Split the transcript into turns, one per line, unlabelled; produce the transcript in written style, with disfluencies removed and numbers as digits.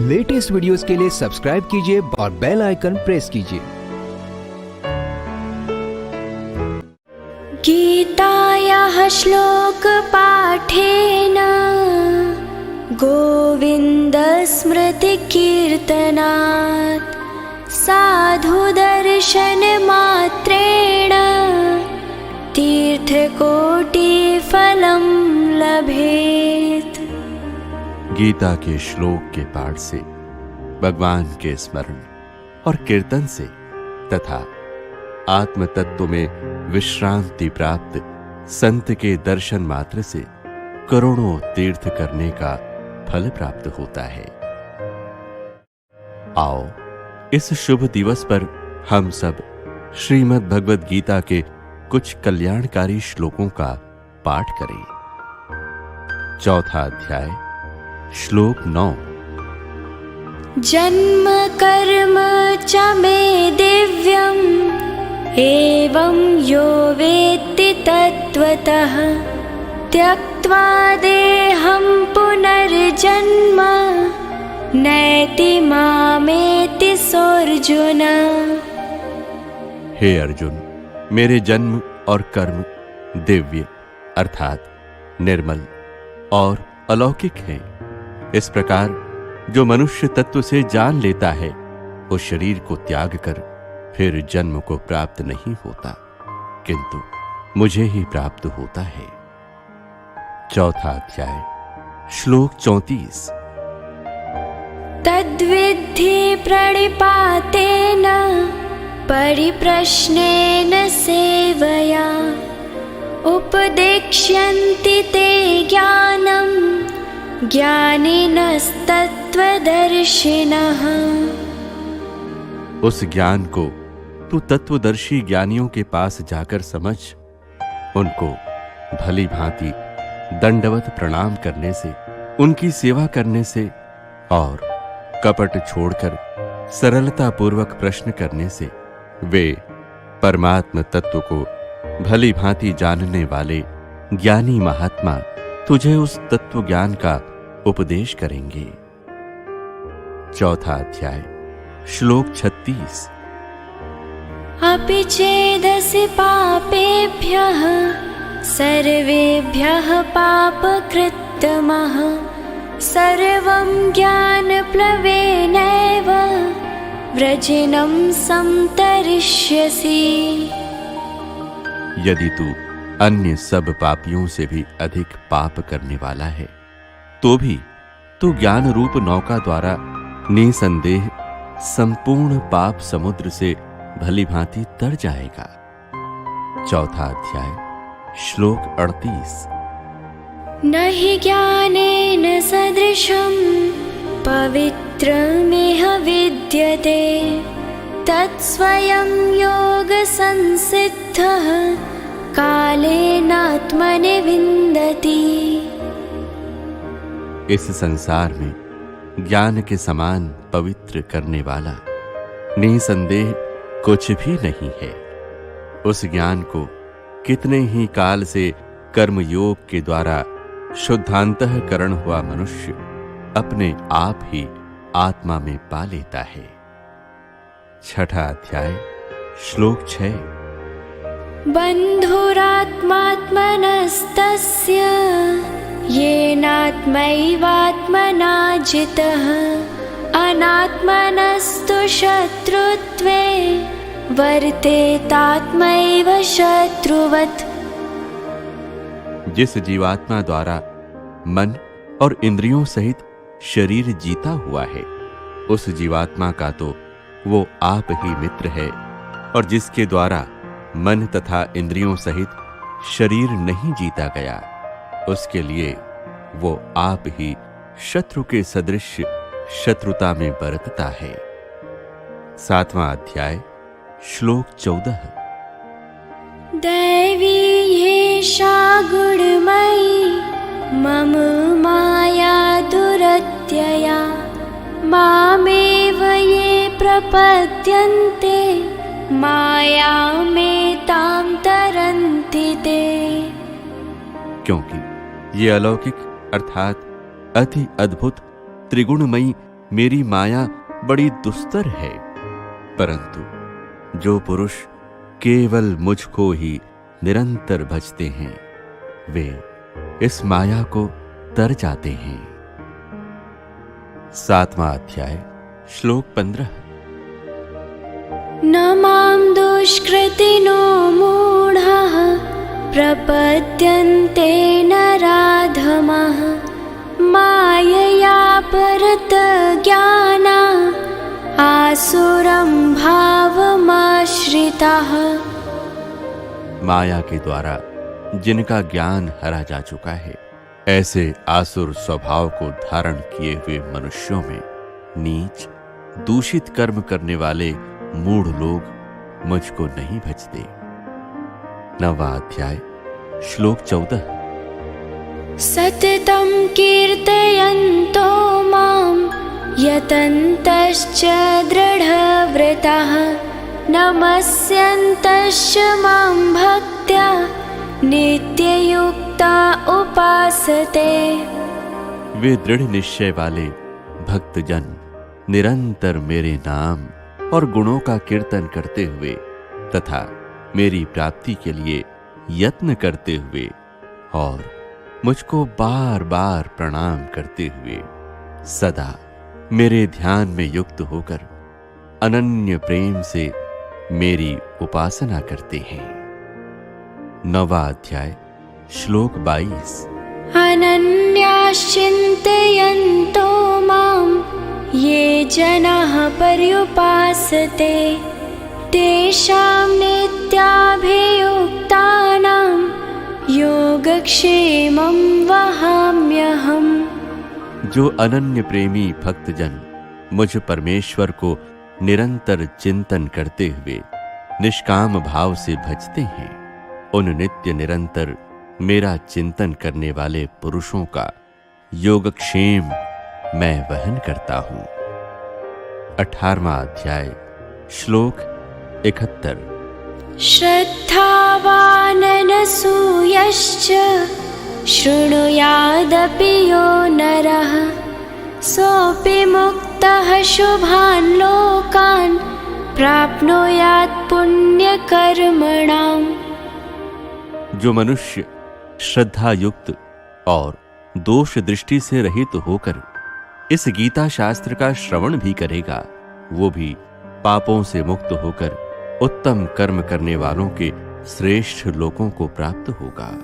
Latest videos के लिए subscribe कीजिए और बेल आइकन प्रेस कीजिए।
गीतायाः श्लोकपाठेन गोविन्दस्मृतिकीर्तनात् साधुदर्शनमात्रेण तीर्थकोटिफलं लभेत्।
गीता के श्लोक के पाठ से, भगवान के स्मरण और कीर्तन से तथा आत्म तत्व में विश्रांति प्राप्त संत के दर्शन मात्र से करोड़ों तीर्थ करने का फल प्राप्त होता है। आओ इस शुभ दिवस पर हम सब श्रीमद् भगवद गीता के कुछ कल्याणकारी श्लोकों का पाठ करें। चौथा अध्याय, श्लोक 9।
जन्म कर्म च मे दिव्यम् एवं यो वेत्ति तत्त्वतः त्यक्त्वा देहं पुनर्जन्म नैति मामेति सोऽर्जुन।
हे अर्जुन, मेरे जन्म और कर्म दिव्य अर्थात निर्मल और अलौकिक हैं। इस प्रकार जो मनुष्य तत्व से जान लेता है वो शरीर को त्याग कर फिर जन्म को प्राप्त नहीं होता, किंतु मुझे ही प्राप्त होता है। चौथा अध्याय, श्लोक 34।
तद्विद्धि प्रणिपातेन परिप्रश्नेन सेवया उपदेक्ष्यन्ति ते ज्ञानं ज्ञानिनस्तत्त्वदर्शिनः।
उस ज्ञान को तू तत्वदर्शी ज्ञानियों के पास जाकर समझ, उनको भली भांति दंडवत प्रणाम करने से, उनकी सेवा करने से और कपट छोड़कर सरलता पूर्वक प्रश्न करने से वे परमात्म तत्व को भली भांति जानने वाले ज्ञानी महात्मा तुझे उस तत्व ज्ञान का उपदेश करेंगे। चौथा अध्याय, श्लोक 36।
अपि चेदसि पापेभ्यः सर्वेभ्यः पापकृत्तमः सर्वं ज्ञानप्लवेनैव व्रजिनं संतरिष्यसि।
यदि तू अन्य सब पापियों से भी अधिक पाप करने वाला है तो भी तू ज्ञान रूप नौका द्वारा निसंदेह संपूर्ण पाप समुद्र से भली भांति तर जाएगा। चौथा अध्याय, श्लोक 38।
न हि ज्ञानेन सदृशं पवित्रमिह विद्यते तत्स्वयं योगसंसिद्धः कालेनात्मनि विन्दति।
इस संसार में ज्ञान के समान पवित्र करने वाला निसंदेह कुछ भी नहीं है। उस ज्ञान को कितने ही काल से कर्म योग के द्वारा शुद्धांतःकरण हुआ मनुष्य अपने आप ही आत्मा में पा लेता है। छठा अध्याय, श्लोक 6।
बन्धुरात्मात्मनस्तस्य येनात्मैवात्मना जितः अनात्मनस्तु शत्रुत्वे वर्तेतात्मैव शत्रुवत्।
जिस जीवात्मा द्वारा मन और इंद्रियों सहित शरीर जीता हुआ है, उस जीवात्मा का तो वो आप ही मित्र है, और जिसके द्वारा मन तथा इंद्रियों सहित शरीर नहीं जीता गया, उसके लिए वो आप ही शत्रु के सदृश शत्रुता में बरतता है। सातवां अध्याय, श्लोक 14।
दैवी एषा गुणमयी मम माया दुरत्यया मामेव ये प्रपद्यन्ते मायामेतां तरन्ति ते। क्योंकि
ये अलौकिक अर्थात अति अद्भुत त्रिगुणमयी मेरी माया बड़ी दुस्तर है, परंतु जो पुरुष केवल मुझको ही निरंतर भजते हैं, वे इस माया को तर जाते हैं। 7वां अध्याय, श्लोक 15।
न मां दुष्कृतिनो मूढाः प्रपद्यन्ते नराधमाः मायया परतज्ञाना आसुरं भावमाश्रिताः।
माया के द्वारा जिनका ज्ञान हरा जा चुका है, ऐसे आसुर स्वभाव को धारण किए हुए मनुष्यों में नीच दूषित कर्म करने वाले मूढ़ लोग मुझको नहीं भजते। 9वां अध्याय, श्लोक 14।
सततं कीर्तयन्तो मां यतन्तश्च दृढव्रताः नमस्यन्तश्च मां भक्त्या नित्ययुक्ता उपासते।
वे दृढ़ निश्चय वाले भक्तजन निरंतर मेरे नाम और गुणों का कीर्तन करते हुए तथा मेरी प्राप्ति के लिए यत्न करते हुए और मुझको बार बार प्रणाम करते हुए सदा मेरे ध्यान में युक्त होकर अनन्य प्रेम से मेरी उपासना करते हैं। 9वां अध्याय, श्लोक 22।
अनन्याश्चिन्तयन्तो मां ये जनाः पर्युपासते तेषां नित्याभियुक्तानां योगक्षेमं वहाम्यहम्।
जो अनन्य प्रेमी भक्तजन मुझ परमेश्वर को निरंतर चिंतन करते हुए निष्काम भाव से भजते हैं, उन नित्य निरंतर मेरा चिंतन करने वाले पुरुषों का योगक्षेम मैं वहन करता हूं। 18वां अध्याय, श्लोक 71।
श्रद्धावाननसूयश्च शृणुयादपि यो नरः सोऽपि मुक्तः शुभान् लोकान् प्राप्नुयात् पुण्यकर्मणाम्।
जो मनुष्य श्रद्धा युक्त और दोष दृष्टि से रहित होकर इस गीता शास्त्र का श्रवण भी करेगा, वो भी पापों से मुक्त होकर उत्तम कर्म करने वालों के श्रेष्ठ लोकों को प्राप्त होगा।